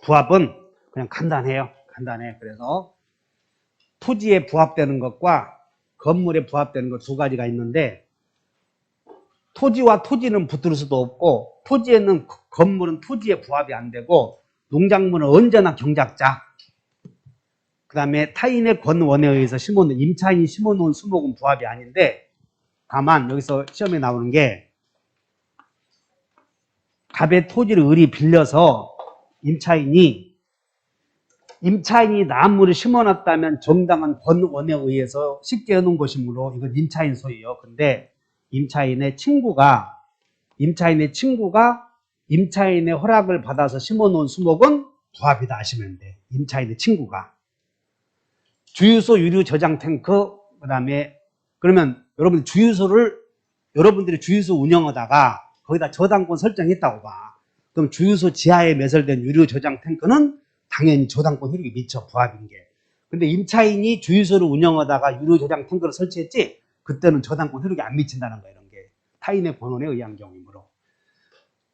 부합은 그냥 간단해요. 간단해. 그래서 토지에 부합되는 것과 건물에 부합되는 것 두 가지가 있는데, 토지와 토지는 붙을 수도 없고, 토지에는 건물은 토지에 부합이 안 되고, 농작물은 언제나 경작자. 그 다음에 타인의 권원에 의해서 심어놓은, 임차인이 심어놓은 수목은 부합이 아닌데, 다만 여기서 시험에 나오는 게, 갑의 토지를 을이 빌려서 임차인이 나무를 심어놨다면 정당한 권원에 의해서 쉽게 해놓은 것이므로 이건 임차인 소유예요. 근데 임차인의 친구가 임차인의 허락을 받아서 심어놓은 수목은 부합이다 하시면 돼. 임차인의 친구가. 주유소 유류 저장 탱크, 그 다음에 그러면 여러분들이 주유소 운영하다가 거기다 저당권 설정했다고 봐. 그럼 주유소 지하에 매설된 유류 저장 탱크는 당연히 저당권 효력이 미쳐, 부합인 게. 근데 임차인이 주유소를 운영하다가 유류 저장 탱크를 설치했지, 그때는 저당권 효력이 안 미친다는 거예요. 이런 게 타인의 권한에 의한 경우이므로.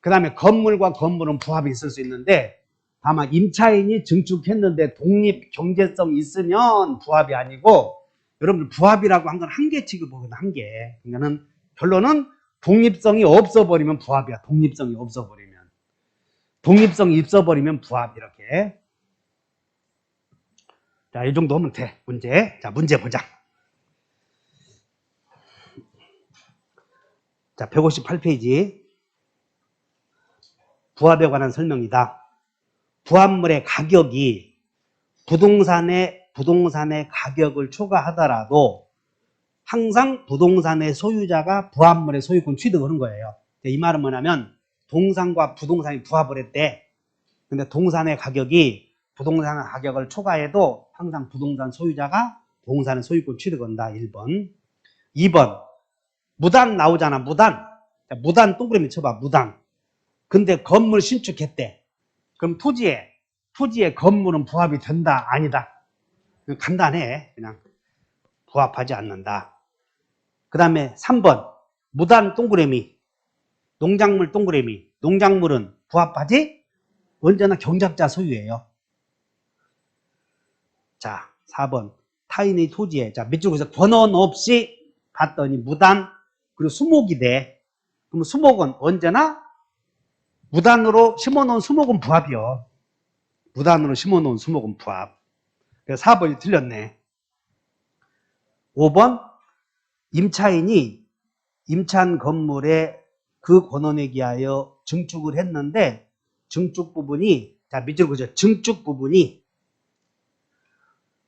그 다음에 건물과 건물은 부합이 있을 수 있는데, 다만 임차인이 증축했는데 독립 경제성이 있으면 부합이 아니고, 여러분들 부합이라고 한 건 한계 취급하거든. 한계. 그러니까는 결론은 독립성이 없어버리면 부합이야. 독립성이 없어버리면 부합. 이렇게. 자, 이 정도 하면 돼. 문제. 자, 문제 보자. 자, 158페이지. 부합에 관한 설명이다. 부합물의 가격이 부동산의 가격을 초과하더라도 항상 부동산의 소유자가 부합물의 소유권 취득하는 거예요. 이 말은 뭐냐면, 동산과 부동산이 부합을 했대. 근데 동산의 가격이 부동산 가격을 초과해도 항상 부동산 소유자가 동산의 소유권 취득한다. 1번. 2번. 무단 나오잖아. 무단 동그라미 쳐봐. 무단. 근데 건물 신축했대. 그럼 토지에 건물은 부합이 된다? 아니다? 간단해. 그냥 부합하지 않는다. 그 다음에 3번. 무단 동그라미. 농작물 동그라미. 농작물은 부합하지? 언제나 경작자 소유예요. 자, 4번. 타인의 토지에, 자, 밑줄에서 권한 없이 봤더니 무단, 그리고 수목이 돼. 그럼 수목은 언제나 무단으로 심어놓은 수목은 부합이요. 무단으로 심어놓은 수목은 부합. 그래서 4번이 틀렸네. 5번. 임차인이 임차한 건물에 그 권한에 기하여 증축을 했는데, 증축 부분이, 자, 밑줄 그죠? 증축 부분이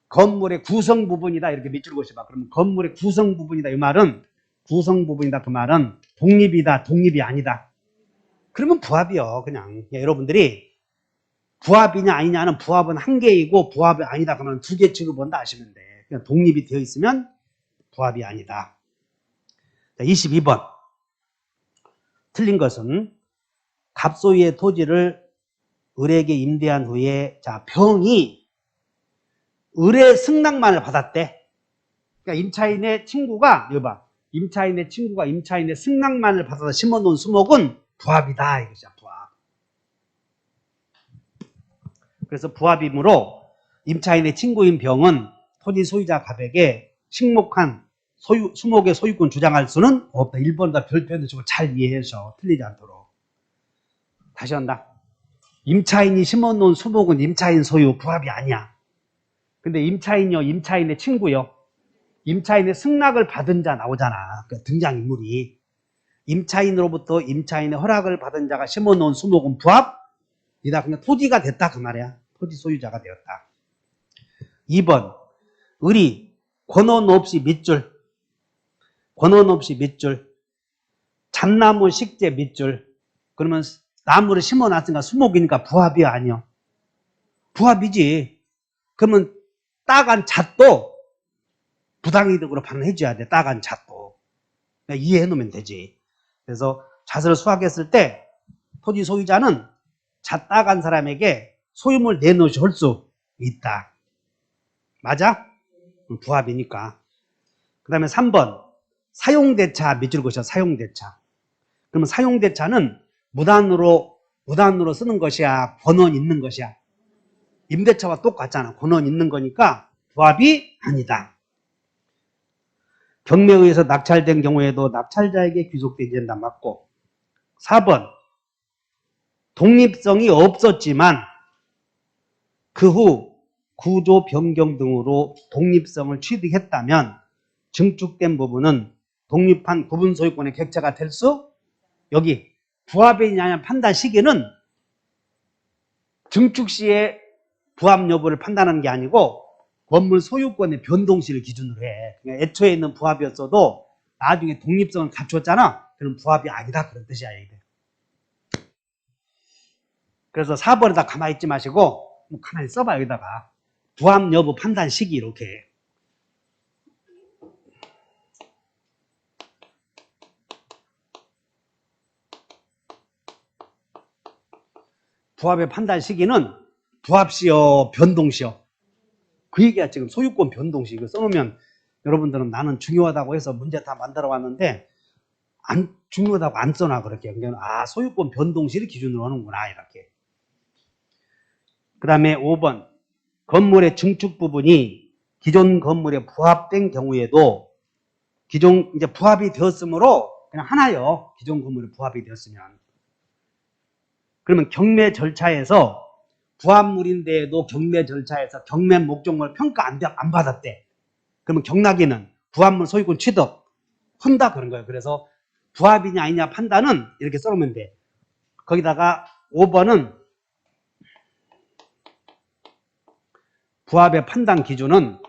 건물의 구성 부분이다. 이렇게 밑줄 그어봐. 그러면 건물의 구성 부분이다. 이 말은, 구성 부분이다. 그 말은 독립이다. 독립이 아니다. 그러면 부합이요. 그냥. 여러분들이 부합이냐 아니냐는, 부합은 한 개이고 부합이 아니다 그러면 두 개 취급한다 하시면 돼. 그냥 독립이 되어 있으면 부합이 아니다. 자, 22번. 틀린 것은 갑소유의 토지를 을에게 임대한 후에, 자, 병이 을의 승낙만을 받았대. 그러니까 임차인의 친구가, 이거 봐. 임차인의 승낙만을 받아서 심어놓은 수목은 부합이다. 이거죠. 부합. 그래서 부합이므로 임차인의 친구인 병은 토지 소유자 갑에게 식목한 수목의 소유권 주장할 수는 없다. 1번보다 별표도 주고 잘 이해해서 틀리지 않도록. 다시 한다. 임차인이 심어놓은 수목은 임차인 소유, 부합이 아니야. 근데 임차인의 친구요. 임차인의 승낙을 받은 자 나오잖아. 그 등장인물이. 임차인으로부터 임차인의 허락을 받은 자가 심어놓은 수목은 부합이다. 그냥 토지가 됐다. 그 말이야. 토지 소유자가 되었다. 2번. 을이 권한 없이 밑줄. 잣나무 식재 밑줄. 그러면 나무를 심어놨으니까 수목이니까 부합이야, 아니요? 부합이지. 그러면 따간 잣도 부당이득으로 반환해줘야 돼. 따간 잣도. 이해해 놓으면 되지. 그래서 잣을 수확했을 때 토지 소유자는 잣 따간 사람에게 소유물 내놓을 수 있다. 맞아? 부합이니까. 그 다음에 3번. 사용대차 밑줄 그으셔. 사용대차. 그러면 사용대차는 무단으로 무단으로 쓰는 것이야, 권원 있는 것이야? 임대차와 똑같잖아. 권원 있는 거니까 부합이 아니다. 경매에 의해서 낙찰된 경우에도 낙찰자에게 귀속되지 된다. 맞고. 4번 독립성이 없었지만 그 후 구조 변경 등으로 독립성을 취득했다면 증축된 부분은 독립한 구분 소유권의 객체가 될 수, 여기 부합이냐 판단 시기는 증축 시에 부합 여부를 판단하는 게 아니고 건물 소유권의 변동시를 기준으로 해. 그러니까 애초에 있는 부합이었어도 나중에 독립성을 갖췄잖아. 그럼 부합이 아니다. 그런 뜻이야. 이게. 그래서 4번에다 가만히 있지 마시고 가만히 써봐. 여기다가 부합 여부 판단 시기 이렇게. 부합의 판단 시기는 부합시요, 변동시요. 그 얘기가 지금 소유권 변동시. 이거 써놓으면 여러분들은 나는 중요하다고 해서 문제 다 만들어 왔는데 안 중요하다고 안 써놔 그렇게. 그러니까 아 소유권 변동시를 기준으로 하는구나 이렇게. 그 다음에 5번 건물의 증축 부분이 기존 건물에 부합된 경우에도 기존 이제 부합이 되었으므로 그냥 하나요. 기존 건물에 부합이 되었으면 그러면 경매 절차에서 부합물인데도 경매 절차에서 경매 목적물 평가 안 받았대. 그러면 경락에는 부합물 소유권 취득 한다 그런 거예요. 그래서 부합이냐 아니냐 판단은 이렇게 써놓으면 돼. 거기다가 5번은 부합의 판단 기준은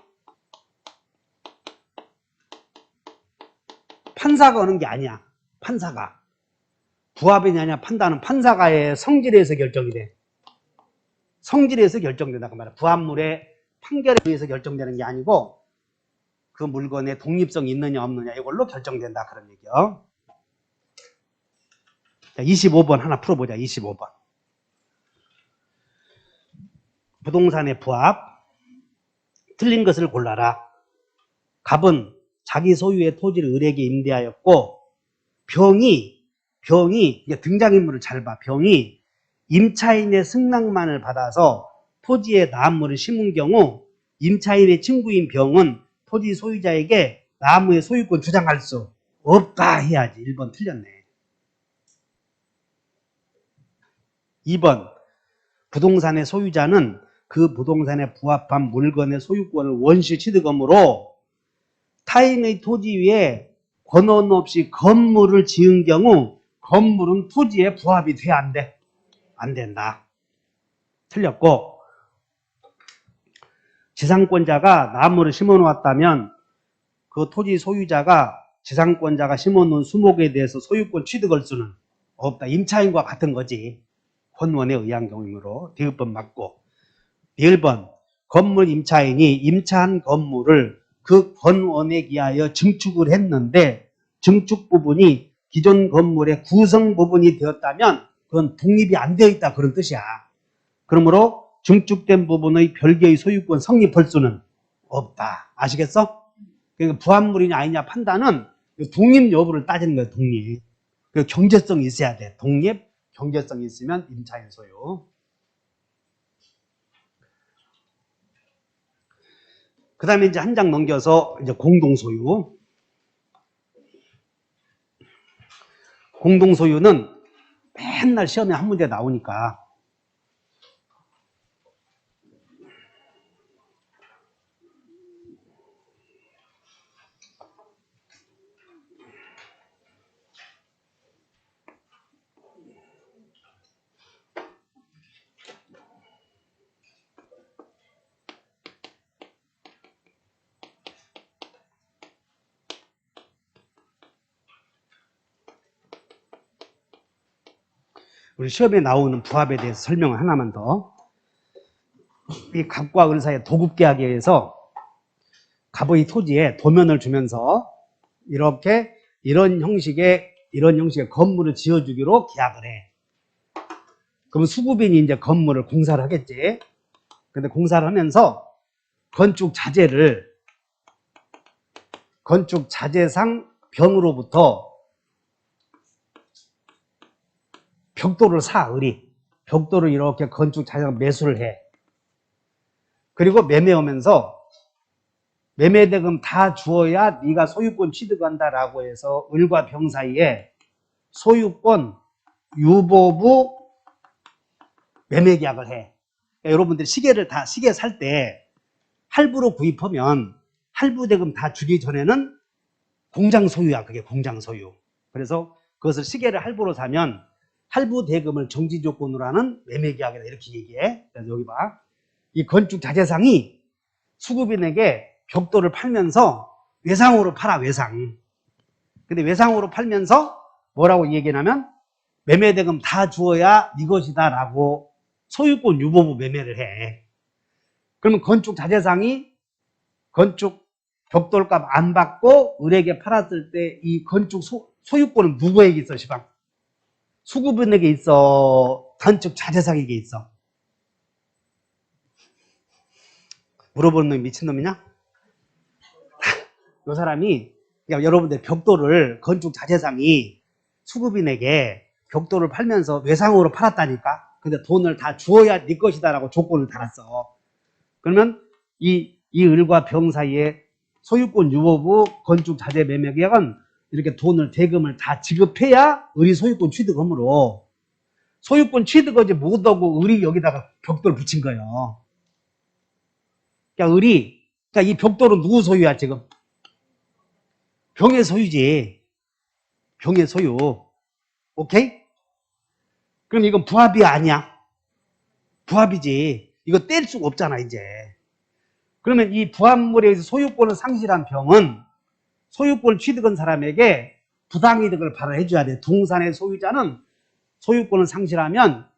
판사가 오는 게 아니야. 판사가. 부합이냐 아니냐 판단은 판사가의 성질에서 결정이 돼. 성질에서 결정된다고 말이야. 부합물의 판결에 의해서 결정되는 게 아니고 그 물건의 독립성이 있느냐 없느냐 이걸로 결정된다 그런 얘기요. 자, 25번 하나 풀어보자. 25번. 부동산의 부합. 틀린 것을 골라라. 갑은 자기 소유의 토지를 을에게 임대하였고 병이 등장인물을 잘 봐. 병이 임차인의 승낙만을 받아서 토지에 나무를 심은 경우 임차인의 친구인 병은 토지 소유자에게 나무의 소유권 주장할 수 없다 해야지. 1번 틀렸네. 2번 부동산의 소유자는 그 부동산에 부합한 물건의 소유권을 원시 취득하므로 타인의 토지 위에 권한 없이 건물을 지은 경우 건물은 토지에 부합이 돼야 안 돼? 안 된다. 틀렸고 지상권자가 나무를 심어 놓았다면 그 토지 소유자가 지상권자가 심어 놓은 수목에 대해서 소유권 취득할 수는 없다. 임차인과 같은 거지. 권원에 의한 경우이므로 대입법 맞고 1번 건물 임차인이 임차한 건물을 그 권원에 기하여 증축을 했는데 증축 부분이 기존 건물의 구성 부분이 되었다면 그건 독립이 안 되어 있다 그런 뜻이야. 그러므로 증축된 부분의 별개의 소유권 성립할 수는 없다. 아시겠어? 그러니까 부합물이냐 아니냐 판단은 독립 여부를 따지는 거야. 독립. 그 경제성이 있어야 돼. 독립, 경제성이 있으면 임차인 소유. 그 다음에 이제 한 장 넘겨서 이제 공동소유. 공동소유는 맨날 시험에 한 문제 나오니까 우리 시험에 나오는 부합에 대해서 설명을 하나만 더. 이 갑과 을 사이의 도급계약에 의해서 갑의 토지에 도면을 주면서 이렇게 이런 형식의 건물을 지어주기로 계약을 해. 그럼 수급인이 이제 건물을 공사를 하겠지. 근데 공사를 하면서 건축 자재상 병으로부터 벽돌을 사, 을이. 벽돌을 이렇게 건축 자재상 매수를 해. 그리고 매매 오면서 매매 대금 다 주어야 네가 소유권 취득한다라고 해서 을과 병 사이에 소유권 유보부 매매 계약을 해. 그러니까 여러분들이 시계 살 때 할부로 구입하면 할부 대금 다 주기 전에는 공장 소유야. 그게 공장 소유. 그래서 그것을 시계를 할부로 사면 할부 대금을 정지 조건으로 하는 매매 계약이다. 이렇게 얘기해. 그래서 여기 봐. 이 건축 자재상이 수급인에게 벽돌을 팔면서 외상으로 팔아. 외상. 근데 외상으로 팔면서 뭐라고 얘기하냐면 매매 대금 다 주어야 네 것이다 라고 소유권 유보부 매매를 해. 그러면 건축 자재상이 건축 벽돌값 안 받고 을에게 팔았을 때 이 건축 소유권은 누구에게 있어? 시방 수급인에게 있어? 건축 자재상에게 있어? 물어보는 놈이 미친놈이냐? 이 사람이, 그러니까 여러분들 벽돌을 건축 자재상이 수급인에게 벽돌을 팔면서 외상으로 팔았다니까? 근데 돈을 다 주어야 네 것이다 라고 조건을 달았어. 그러면 이 을과 병 사이에 소유권 유보부 건축 자재 매매 계약은 이렇게 돈을 대금을 다 지급해야 을이 소유권 취득하므로 소유권 취득하지 못하고 을이 여기다가 벽돌을 붙인 거예요. 그러니까 그러니까 이 벽돌은 누구 소유야 지금? 병의 소유지. 병의 소유. 오케이? 그럼 이건 부합이 아니야? 부합이지. 이거 뗄 수가 없잖아 이제. 그러면 이 부합물에 의해서 소유권을 상실한 병은 소유권을 취득한 사람에게 부당이득을 발생해줘야 돼. 동산의 소유자는 소유권을 상실하면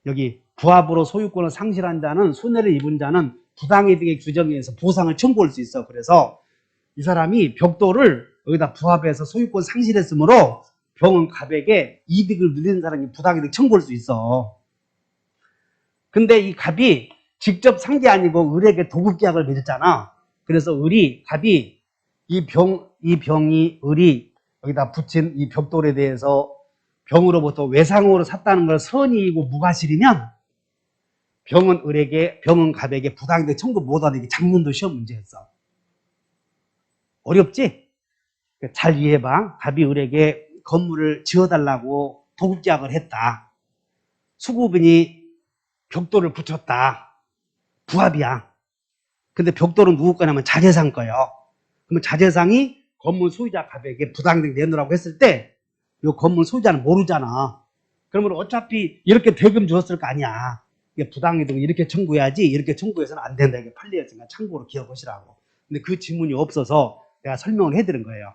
여기 부합으로 소유권을 상실한 자는 손해를 입은 자는 부당이득의 규정에 의해서 보상을 청구할 수 있어. 그래서 이 사람이 벽돌을 여기다 부합해서 소유권 상실했으므로 병은 갑에게 이득을 누리는 사람이 부당이득 청구할 수 있어. 근데 이 갑이 직접 산 게 아니고 을에게 도급계약을 맺었잖아. 그래서 갑이 이 병이 을이 여기다 붙인 이 벽돌에 대해서 병으로부터 외상으로 샀다는 걸 선의이고 무과실이면 병은 갑에게 부당이득 청구 못하는 게 작년도 시험 문제였어. 어렵지? 잘 이해해봐. 갑이 을에게 건물을 지어달라고 도급계약을 했다. 수급인이 벽돌을 붙였다. 부합이야. 근데 벽돌은 누구 거냐면 자재상 거예요. 그러면 자재상이 건물 소유자 갑에게 부당이득 내놓으라고 했을 때 이 건물 소유자는 모르잖아. 그러면 어차피 이렇게 대금 주었을 거 아니야. 이게 부당이득 이렇게 청구해야지. 이렇게 청구해서는 안 된다. 이게 판례였으니까 참고로 기억하시라고. 근데 그 지문이 없어서 내가 설명을 해드린 거예요.